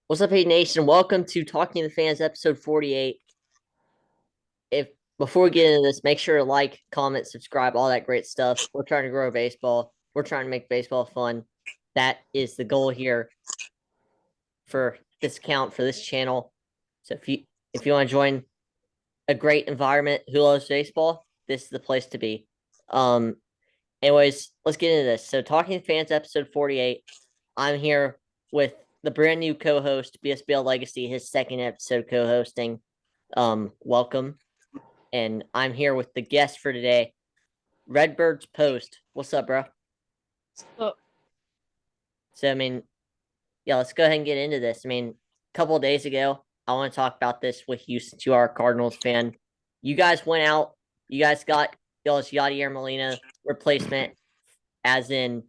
What's up, Hate Nation? Welcome to Talking to the Fans, episode 48. If Before we get into this, make sure to like, comment, subscribe, all that great stuff. We're trying to grow baseball. We're trying to make baseball fun. That is the goal here for this account, for this channel. So if you want to join a great environment who loves baseball, this is the place to be. Um, Anyways, let's get into this. So, Talking to Fans, episode 48. I'm here with the brand new co-host, BSBL Legacy, his second episode co-hosting. Welcome. And I'm here with the guest for today, Redbirds Post. What's up, bro? So, So, yeah, let's go ahead and get into this. A couple of days ago, I want to talk about this with you since you are a Cardinals fan. You guys went out, you guys got y'all's Yadier Molina replacement, as in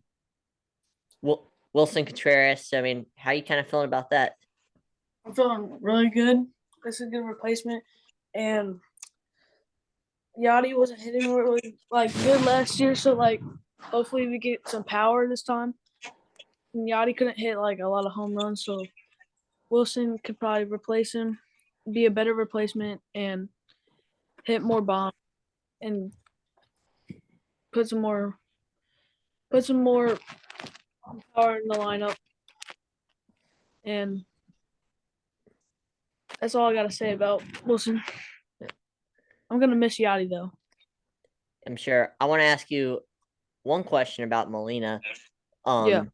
Wilson Contreras. So, how are you kind of feeling about that? I'm feeling really good. This is a good replacement. And Yachty wasn't hitting really good last year, so hopefully we get some power this time. And Yachty couldn't hit a lot of home runs, so Wilson could probably replace him, be a better replacement, and hit more bombs and put some more power in the lineup. And that's all I gotta say about Wilson. I'm gonna miss Yachty though. I'm sure. I want to ask you one question about Molina. Yeah.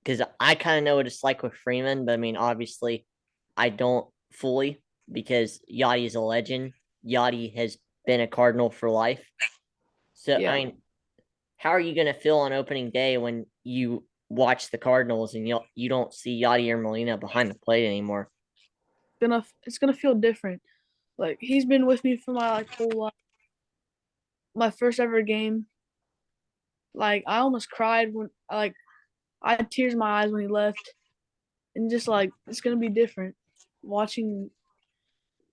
Because I kind of know what it's like with Freeman, but obviously, I don't fully because Yachty is a legend. Yachty has been a Cardinal for life. So, Yeah. how are you going to feel on opening day when you watch the Cardinals and you don't see Yachty or Molina behind the plate anymore? It's gonna feel different. Like he's been with me for my whole life. My first ever game. I almost cried when I had tears in my eyes when he left, and just it's gonna be different watching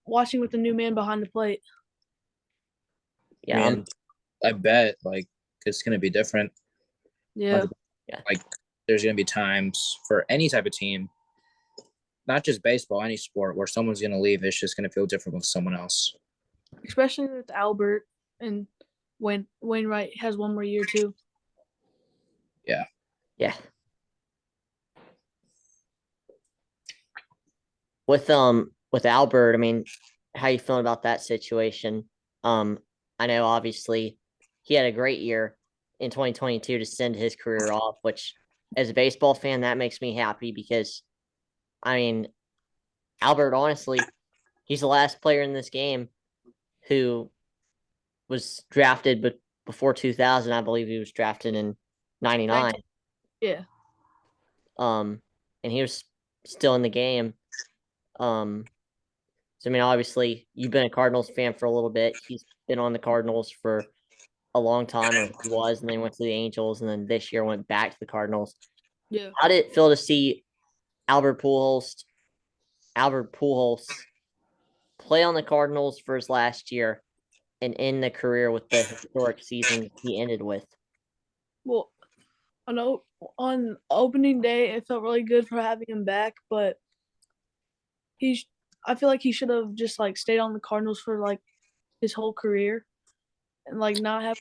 with the new man behind the plate. Yeah, Man, I bet it's gonna be different. Yeah, yeah, Like there's gonna be times for any type of team, not just baseball, any sport, where someone's gonna leave. It's just gonna feel different with someone else. especially with Albert and Wainwright has one more year too. Yeah. yeah. With Albert, how you feeling about that situation? I know obviously he had a great year in 2022 to send his career off, which as a baseball fan, that makes me happy because I mean Albert, honestly, he's the last player in this game who was drafted, but before 2000, I believe he was drafted in 99. Yeah, Um, and he was still in the game. So obviously, you've been a Cardinals fan for a little bit. He's been on the Cardinals for a long time, or he was, and then went to the Angels, and then this year went back to the Cardinals. yeah. How did it feel to see Albert Pujols, Albert Pujols, play on the Cardinals for his last year and end the career with the historic season he ended with? Well, I know on opening day it felt really good for having him back, but he's I feel like he should have just stayed on the Cardinals for his whole career and not have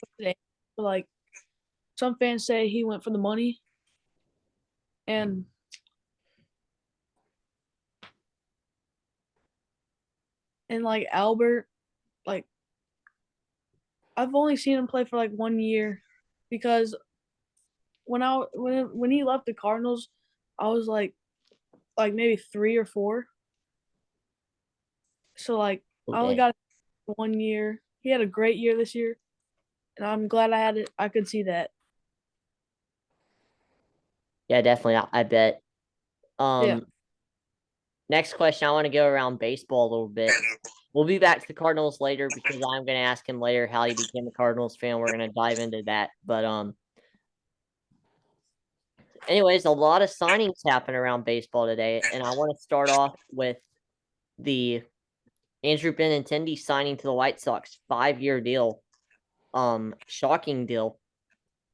some fans say he went for the money and Albert, like I've only seen him play for 1 year because when he left the Cardinals, I was maybe 3 or 4. So I only Okay. got 1 year. He had a great year this year, and I'm glad I had it. I could see that. Yeah, definitely. I bet. Yeah. Um, Next question, I want to go around baseball a little bit. We'll be back to the Cardinals later because I'm going to ask him later how he became a Cardinals fan. We're going to dive into that. But anyways, a lot of signings happen around baseball today, and I want to start off with the Andrew Benintendi signing to the White Sox, 5-year deal. Shocking deal.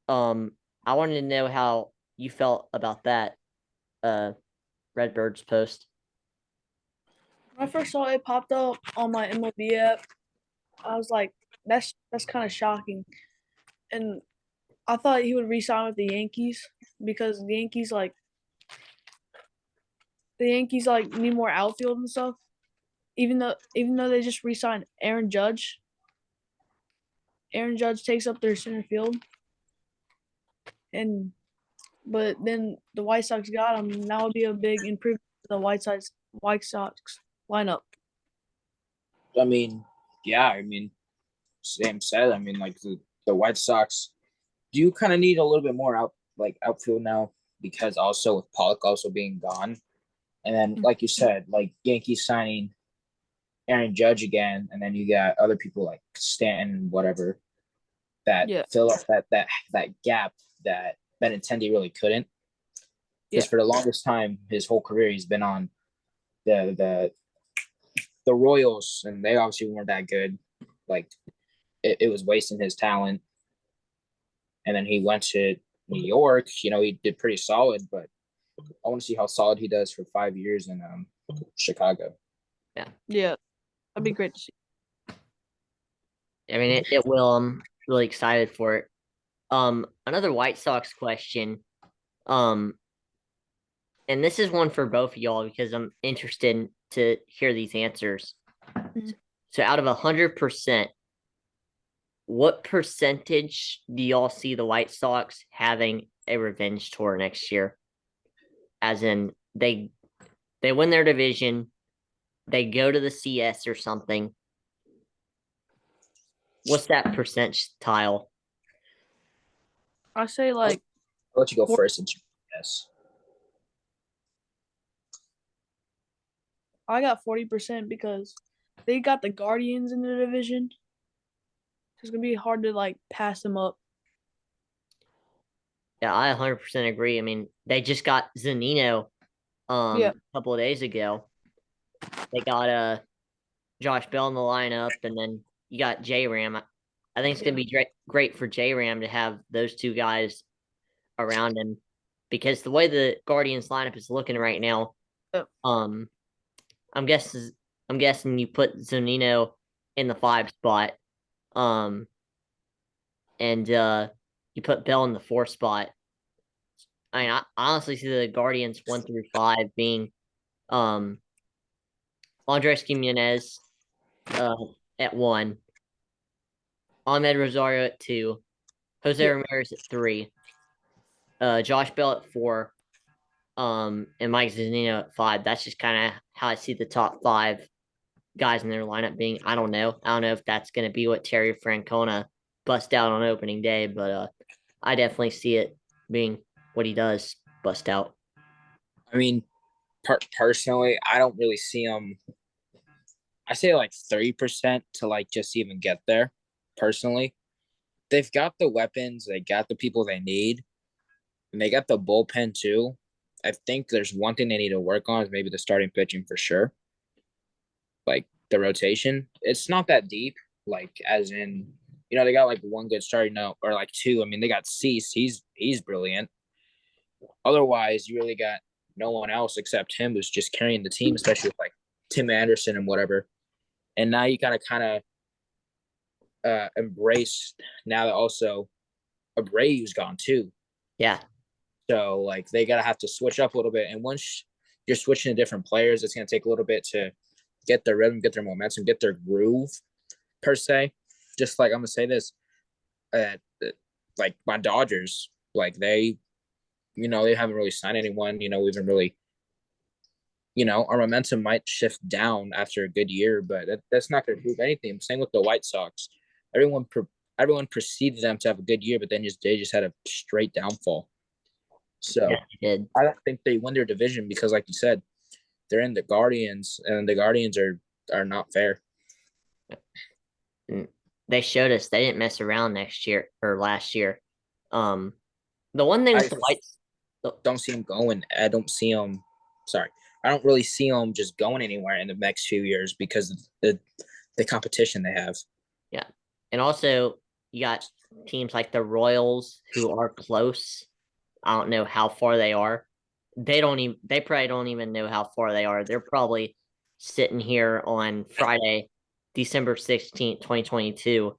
I wanted to know how you felt about that. Redbirds Post. When I first saw it popped up on my MLB app, I was like, that's kind of shocking. And I thought he would re-sign with the Yankees because the Yankees need more outfield and stuff. Even though they just re-signed Aaron Judge, Aaron Judge takes up their center field, and but then the White Sox got him, and that would be a big improvement to the White Sox lineup. I mean, yeah, I mean, Sam said, I mean, like the White Sox do kind of need a little bit more outfield now because also with Pollock also being gone. And then, like you said, like Yankees signing Aaron Judge again, and then you got other people like Stanton, whatever, that Yeah, fill up that gap that Benintendi really couldn't. Because yeah, for the longest time, his whole career, he's been on the the Royals, and they obviously weren't that good. Like it was wasting his talent. And then he went to New York. You know, he did pretty solid, but I want to see how solid he does for 5 years in Chicago. yeah. That'd be great to see. I mean, it will. I'm really excited for it. Another White Sox question. Um, and this is one for both of y'all because I'm interested to hear these answers. Mhm. So, out of 100%, what percentage do y'all see the White Sox having a revenge tour next year? As in, they win their division, they go to the CS or something. What's that percentile? I say like I'll let you go four, first. Yes. I got 40% because they got the Guardians in the division. So it's gonna be hard to like pass them up. Yeah, I 100% agree. I mean, they just got Zanino Yeah, a couple of days ago. They got Josh Bell in the lineup, and then you got J Ram. I think it's gonna be great for J Ram to have those two guys around him because the way the Guardians lineup is looking right now, yeah, um, I'm guessing you put Zanino in the 5 spot, um, and you put Bell in the 4 spot. I mean, I honestly see the Guardians 1 through 5 being um Andres Gimenez at 1, Ahmed Rosario at 2, Jose yeah. Ramirez at 3, Josh Bell at 4, and Mike Zunino at 5. That's just kind of how I see the top 5 guys in their lineup being. I don't know. I don't know if that's going to be what Terry Francona bust out on opening day, but I definitely see it being what he does bust out. I mean, personally, I don't really see him. I say like 30% to like just even get there. Personally, they've got the weapons, they got the people they need, and they got the bullpen too. I think there's one thing they need to work on is maybe the starting pitching for sure. Like the rotation, it's not that deep. Like as in, they got like one good starting note or like two. I mean, they got Cease. He's brilliant. Otherwise, you really got no one else except him who's just carrying the team, especially with like Tim Anderson and whatever. And now you gotta kind of embrace now that also Abreu's gone too. Yeah. So like they gotta have to switch up a little bit. And once you're switching to different players, it's gonna take a little bit to get their rhythm, get their momentum, get their groove per se. Just like I'm gonna say this, uh, like my Dodgers, like they haven't really signed anyone. We've been really, our momentum might shift down after a good year, but that's not going to prove anything. Same with the White Sox. Everyone perceived them to have a good year, but then they just had a straight downfall. So Did. I don't think they win their division because, like you said, they're in the Guardians, and the Guardians are not fair. They showed us they didn't mess around next year or last year. The one thing with the Whites don't see them going. I don't see them. Sorry, I don't really see them just going anywhere in the next few years because of the competition they have. Yeah, and also you got teams like the Royals who are close. I don't know how far they are. They probably don't even know how far they are. They're probably sitting here on Friday, December 16th, 2022,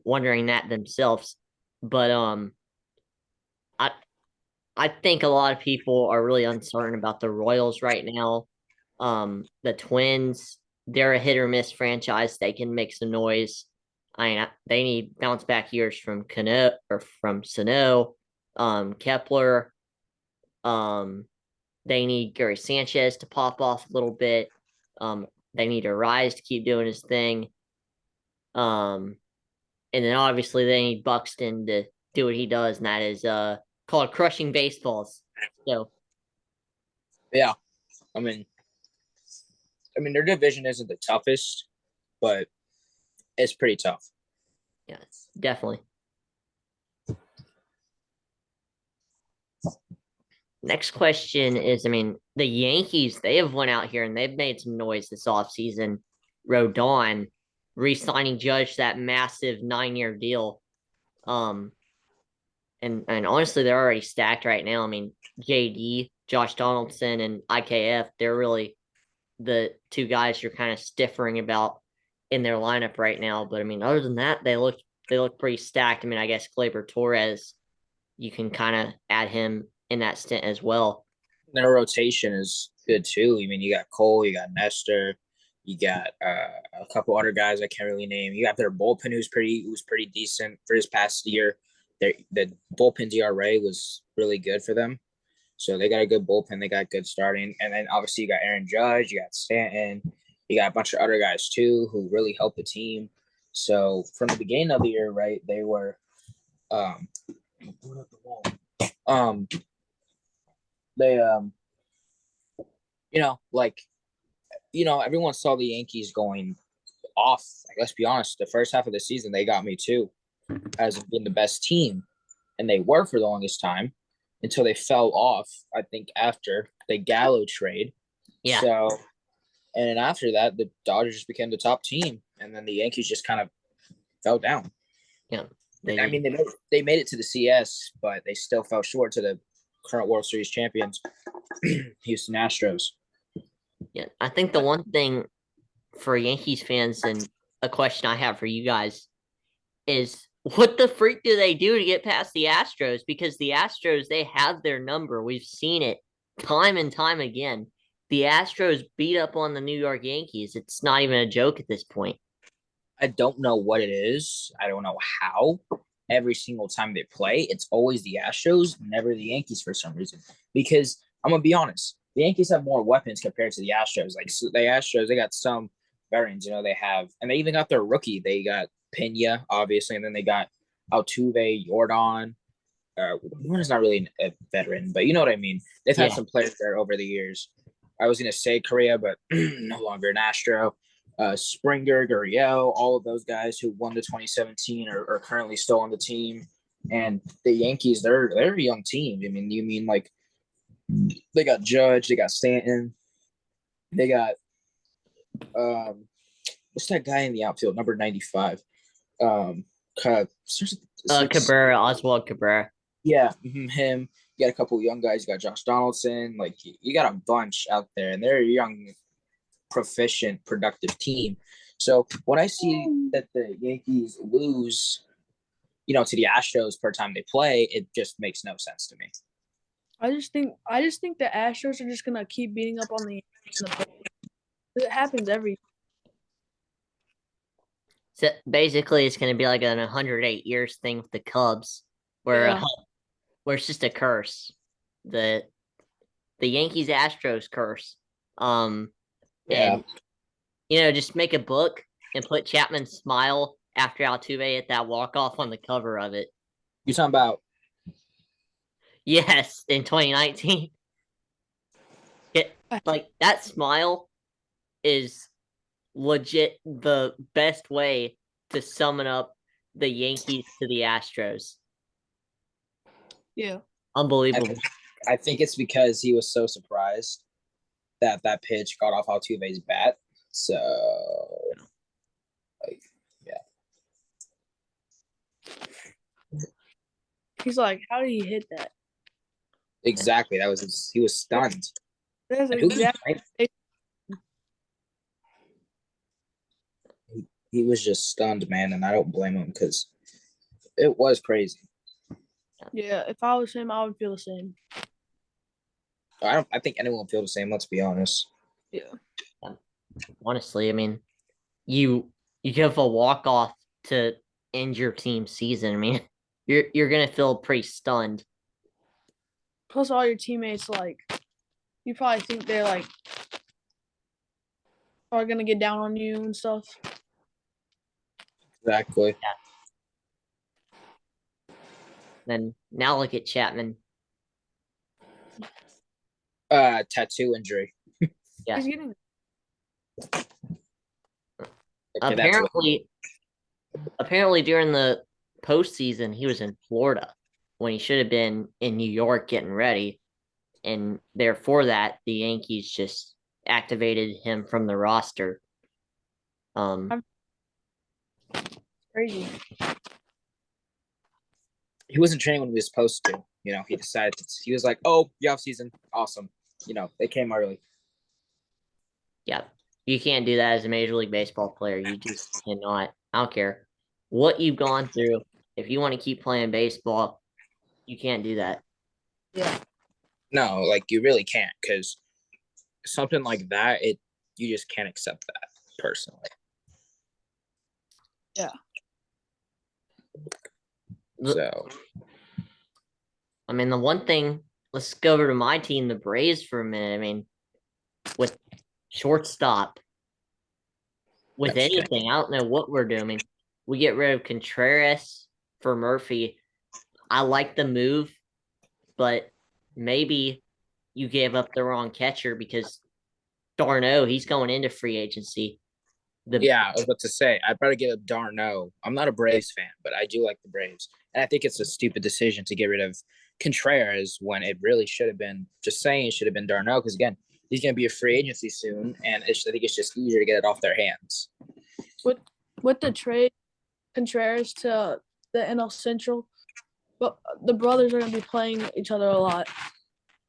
wondering that themselves. But I I think a lot of people are really uncertain about the Royals right now. The Twins, they're a hit or miss franchise. They can make some noise. They need bounce back years from Cano or from Sano, Kepler. Um, they need Gary Sanchez to pop off a little bit. They need Arise to keep doing his thing. And then obviously they need Buxton to do what he does, and that is called crushing baseballs. So Yeah, I mean, their division isn't the toughest, but it's pretty tough. yeah, definitely. Next question is, the Yankees, they have went out here and they've made some noise this offseason. Rodon re-signing Judge that massive 9-year deal. And honestly, they're already stacked right now. JD, Josh Donaldson, and IKF, they're really the two guys you're kind of stiffering about in their lineup right now. But other than that, they look pretty stacked. I guess Gleyber Torres, you can kind of add him in that stint as well. Their rotation is good too. You got Cole, you got Nestor, you got a couple other guys I can't really name. You got their bullpen who's pretty decent for his past year. The bullpen ERA was really good for them. So they got a good bullpen. They got good starting. And then obviously you got Aaron Judge, you got Stanton, you got a bunch of other guys too who really helped the team. So from the beginning of the year, right, they were they everyone saw the Yankees going off. Like, let's be honest, the first half of the season they got me too as being the best team, and they were for the longest time until they fell off. I think after the Gallo trade. Yeah. So, and then after that, the Dodgers became the top team, and then the Yankees just kind of fell down. Yeah. They made it to the CS, but they still fell short to the current World Series champions, Houston Astros. Yeah, I think the one thing for Yankees fans and a question I have for you guys is what the freak do they do to get past the Astros? Because the Astros, they have their number. We've seen it time and time again. The Astros beat up on the New York Yankees. It's not even a joke at this point. I don't know what it is. I don't know how. Every single time they play, it's always the Astros, never the Yankees for some reason. Because I'm gonna be honest, the Yankees have more weapons compared to the Astros. Like the Astros, they got some veterans. They have, and they even got their rookie. They got Pena, obviously, and then they got Altuve, Jordan. Jordan's not really a veteran, but you know what I mean. They've had some players there over the years. I was gonna say Correa, but no longer an Astro. Springer, Gurriel, all of those guys who won the 2017 are currently still on the team. And the Yankees, they're a young team. You mean like they got Judge, they got Stanton, they got what's that guy in the outfield, number 95? Cabrera, Oswald Cabrera. Yeah, him. You got a couple of young guys. You got Josh Donaldson. Like you got a bunch out there, and they're a young, proficient, productive team. So when I see that the Yankees lose, to the Astros per time they play, it just makes no sense to me. I just think the Astros are just gonna keep beating up on the Yankees. It happens every. So basically, it's going to be like an 108 years thing with the Cubs, where it's just a curse. The Yankees Astros curse. And just make a book and put Chapman's smile after Altuve hit that walk off on the cover of it. You talking about? Yes, in 2019. Like that smile is legit the best way to summon up the Yankees to the Astros. Yeah. Unbelievable. I think it's because he was so surprised that pitch got off Altuve's bat. So, yeah. He's like, how did he hit that? Exactly. He was stunned. That's exactly. he was just stunned, man, and I don't blame him because it was crazy. Yeah, if I was him, I would feel the same. I think anyone will feel the same. Let's be honest. Yeah. Honestly, I mean, you give a walk off to end your team's season. I mean, you're gonna feel pretty stunned. Plus, all your teammates, like, you probably think they're, like, are going to get down on you and stuff. Exactly. Then now look at Chapman. Tattoo injury. Yeah. He's getting Okay, that's what- Apparently during the postseason, he was in Florida when he should have been in New York getting ready. And therefore that the Yankees just activated him from the roster. crazy. he wasn't training when he was supposed to. He decided he was like, "Oh, the off season, awesome." They came early. Yeah. You can't do that as a Major League Baseball player. You just cannot. I don't care what you've gone through. If you want to keep playing baseball, you can't do that. Yeah. No, like you really can't, because something like that, you just can't accept that personally. Yeah. So, I mean, the one thing, let's go over to my team, the Braves, for a minute. I mean, with shortstop, with That's anything, I don't know what we're doing. I mean, we get rid of Contreras for Murphy. I like the move, but maybe you gave up the wrong catcher because d'Arnaud, he's going into free agency. yeah, I was about to say, I'd probably give up d'Arnaud. I'm not a Braves fan, but I do like the Braves. And I think it's a stupid decision to get rid of Contreras when it really should have been, just saying it should have been d'Arnaud, because again, he's going to be a free agency soon, and I think it's just easier to get it off their hands. With the trade Contreras to the NL Central, but the brothers are going to be playing each other a lot.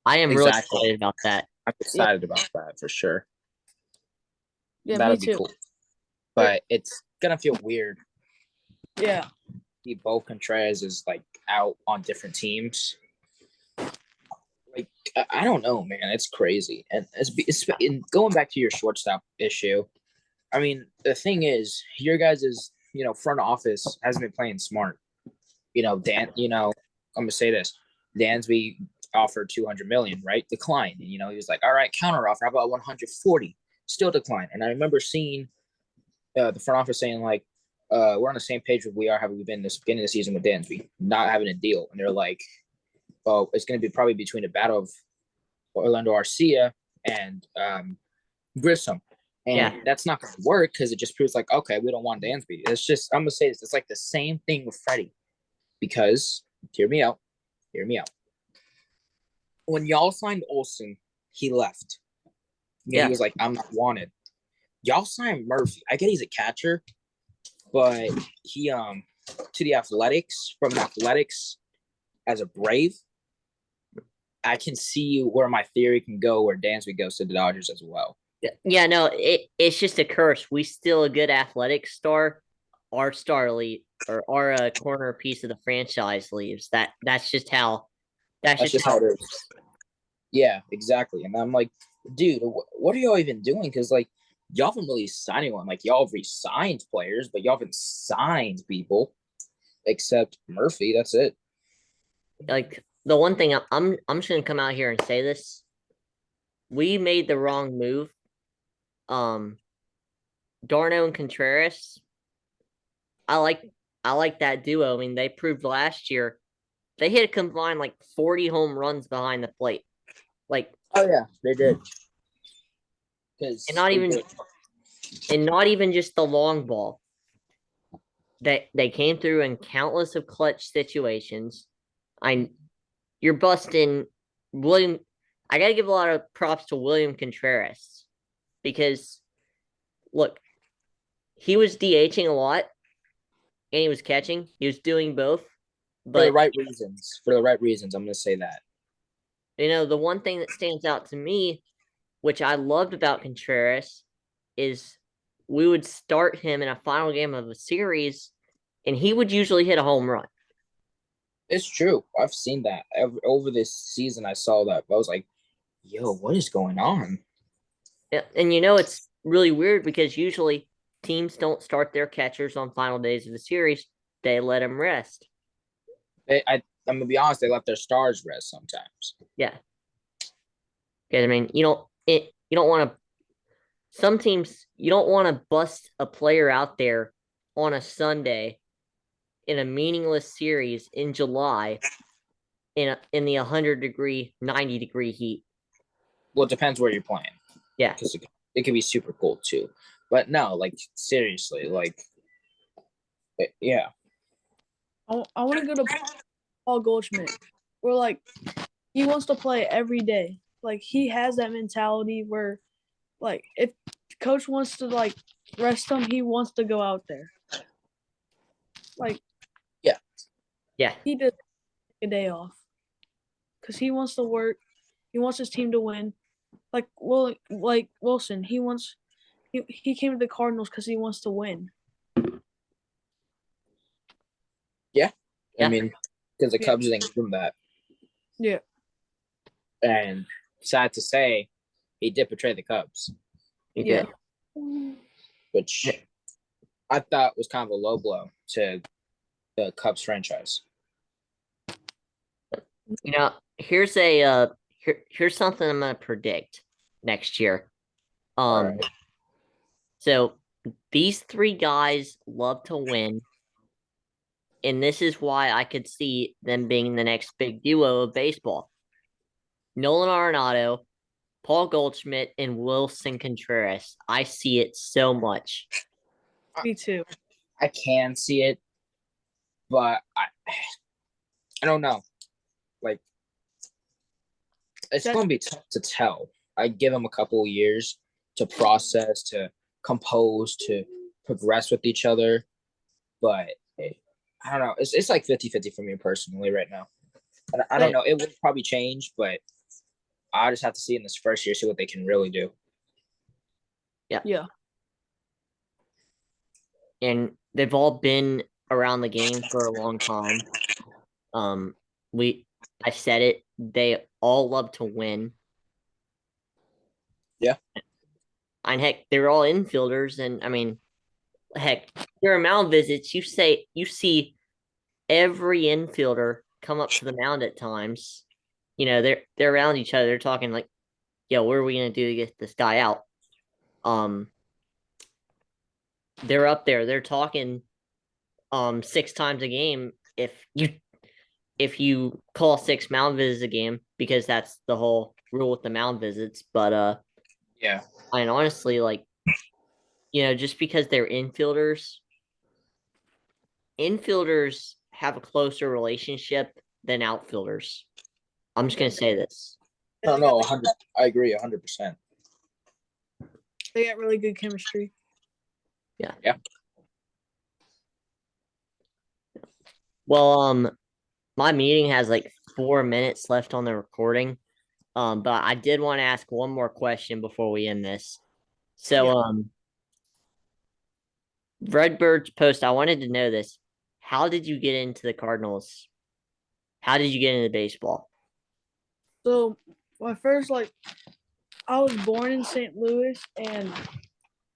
I am really Exactly. excited about that. I'm excited about that for sure. Yeah, That'll me be too. cool. But it's gonna feel weird. Yeah. See both Contreras is like out on different teams. Like I don't know, man. It's crazy, and it's going back to your shortstop issue. I mean, the thing is, your guys' front office hasn't been playing smart. Dan. I'm gonna say this: Dansby offered 200 million, right? Declined. And, he was like, "All right, counter offer. How about 140?" Still declined. And I remember seeing the front office saying like, "We're on the same page with we are. Have we been this beginning of the season with Dansby not having a deal?" And they're like, "Oh, it's going to be probably between a battle of Orlando Arcia and Grissom." And that's not going to work because it just proves like, okay, we don't want Dansby. It's just, I'm going to say this. It's like the same thing with Freddie, because hear me out. When y'all signed Olsen, he left. He was like, "I'm not wanted." Y'all signed Murphy. I get he's a catcher, but he to the Athletics, from the Athletics as a Brave, I can see where my theory can go, where Dansby goes to the Dodgers as well. Yeah, no, it's just a curse. We still a good athletic star. Our star elite or our corner piece of the franchise leaves. That's just how That's just how it is. Yeah, exactly. And I'm like, dude, what are y'all even doing? Because like, y'all haven't really signed anyone. Like, y'all have re-signed players, but y'all haven't signed people except Murphy. That's it. Like, the one thing I'm just gonna come out here and say this: we made the wrong move. d'Arnaud and Contreras. I like that duo. I mean, they proved last year they hit a combined like 40 home runs behind the plate. Like, oh yeah, they did. And not even just the long ball. They came through in countless of clutch situations. You're busting William. I gotta give a lot of props to William Contreras, because look, he was DHing a lot and he was catching. He was doing both. But for the right reasons. For the right reasons, I'm gonna say that. The one thing that stands out to me, which I loved about Contreras, is we would start him in a final game of a series, and he would usually hit a home run. It's true. I've seen that over this season. I saw that. I was like, "Yo, what is going on?" And it's really weird because usually teams don't start their catchers on final days of the series. They let them rest. I'm gonna be honest. They let their stars rest sometimes. Yeah. Because I mean, you don't want to. Some teams you don't want to bust a player out there on a Sunday in a meaningless series in July in the 100-degree, 90-degree heat. Well, it depends where you're playing. Yeah. Because it can be super cold too. But no, like seriously, like yeah. I want to go to Paul Goldschmidt, where like he wants to play every day. Like he has that mentality where, like, if coach wants to like rest him, he wants to go out there. Like Yeah. he does take a day off because he wants to work. He wants his team to win. Like Wilson, he came to the Cardinals because he wants to win. Yeah. Yeah. I mean, because the Yeah. Cubs didn't give him that. Yeah. And sad to say, he did betray the Cubs, You Yeah. did. which I thought was kind of a low blow to the Cubs franchise. Here's here's something I'm gonna predict next year. All right. So these three guys love to win, and this is why I could see them being the next big duo of baseball. Nolan Arenado, Paul Goldschmidt, and Wilson Contreras. I see it so much. Me too. I can see it, but I don't know. Like, it's going to be tough to tell. I give them a couple of years to process, to compose, to progress with each other. But I don't know. It's like 50-50 for me personally right now. And I don't know. It will probably change, but I just have to see in this first year, see what they can really do. Yeah. And they've all been around the game for a long time. I said it. They all love to win. Yeah. And heck, they're all infielders, and I mean, heck, their mound visits. You see every infielder come up to the mound at times. They're around each other. They're talking like, "Yo, what are we gonna do to get this guy out?" They're up there. They're talking 6 times a game if you call 6 mound visits a game, because that's the whole rule with the mound visits. But Yeah. and honestly, like, just because they're infielders have a closer relationship than outfielders. I'm just gonna say this. No, 100. I agree 100%. They got really good chemistry. Yeah. Well, my meeting has like 4 minutes left on the recording. But I did want to ask one more question before we end this. So, Yeah. Redbird's post, I wanted to know this. How did you get into the Cardinals? How did you get into baseball? So my first I was born in St. Louis, and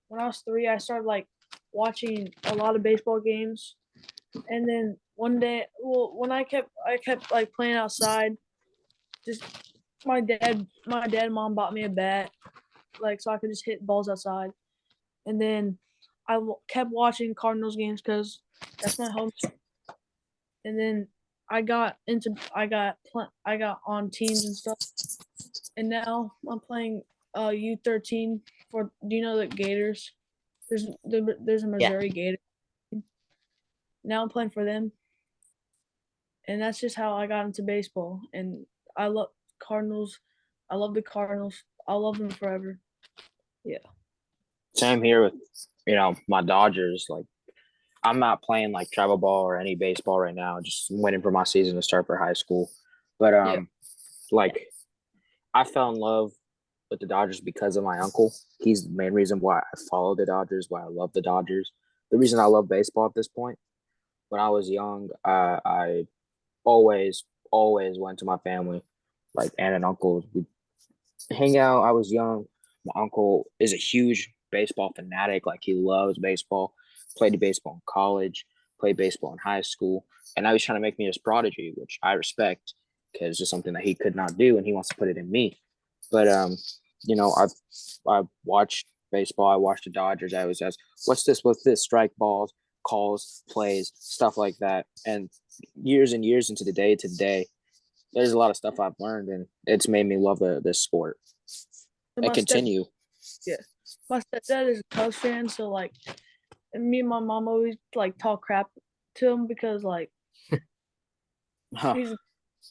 when I was 3, I started watching a lot of baseball games, and then one day, when I kept playing outside, just my dad and mom bought me a bat, so I could just hit balls outside, and then I kept watching Cardinals games because that's my home, and then I got on teams and stuff, and now I'm playing U13 for. Do you know the Gators? There's a Missouri Gator. Now I'm playing for them, and that's just how I got into baseball. And I love Cardinals. I love the Cardinals. I'll love them forever. Yeah. Same here with my Dodgers. Like, I'm not playing like travel ball or any baseball right now. Just waiting for my season to start for high school. But like, I fell in love with the Dodgers because of my uncle. He's the main reason why I follow the Dodgers, why I love the Dodgers. The reason I love baseball at this point. When I was young, I always went to my family, like aunt and uncles. We hang out. I was young. My uncle is a huge baseball fanatic. Like he loves baseball. Played baseball in college. Played baseball in high school. And now he's trying to make me his prodigy, which I respect because it's something that he could not do, and he wants to put it in me. But I watched baseball. I watched the Dodgers. I was asked, "What's this? What's this?" Strike balls, calls, plays, stuff like that. And years into the day to day, there's a lot of stuff I've learned, and it's made me love this sport So and continue. My stepdad is a Cubs fan, so like, and me and my mom always like talk crap to him because like Huh.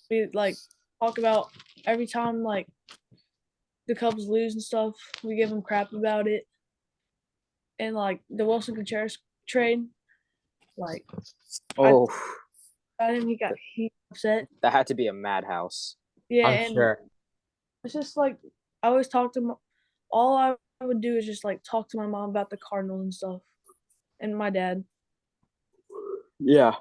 we like talk about every time like the Cubs lose and stuff. We give him crap about it, and like the Wilson Contreras trade, like Oh, I him, he upset. that had to be a madhouse. Yeah, I'm and sure. it's just like I always talk to all I would do is just like talk to my mom about the Cardinals and stuff, and my dad. Yeah.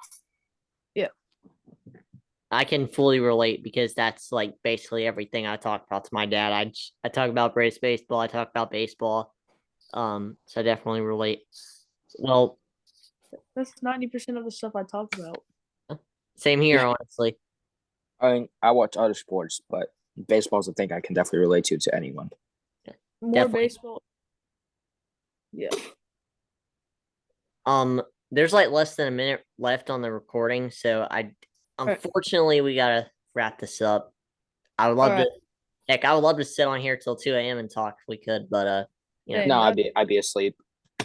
I can fully relate because that's like basically everything I talk about to my dad. I talk about Braves baseball. I talk about baseball. So I definitely relate. Well, That's 90% of the stuff I talk about. same here, Yeah. honestly. I mean, I watch other sports, but baseball's a thing I can definitely relate to anyone. More Definitely. baseball. Yeah. There's like less than a minute left on the recording, so unfortunately we gotta wrap this up. I would love Alright. to heck, I would love to sit on here till 2 a.m. and talk if we could, but you know, Dang, No, that- I'd be asleep. you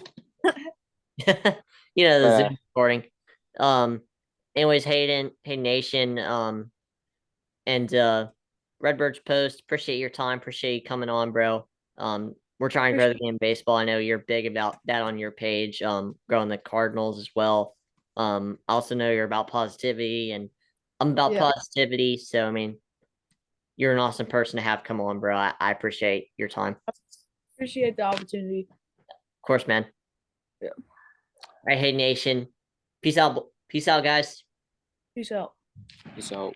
know, the But, Zoom recording. Anyways, Hayden Nation, and Redbirds Post, appreciate your time, appreciate you coming on, bro. We're trying to grow the game of baseball. I know you're big about that on your page, growing the Cardinals as well. I also know you're about positivity, and I'm about Yeah. positivity. So I mean, you're an awesome person to have come on, bro. I appreciate your time. appreciate the opportunity. Of course, man. Yeah. All right, Hey Nation. Peace out, guys. Peace out. so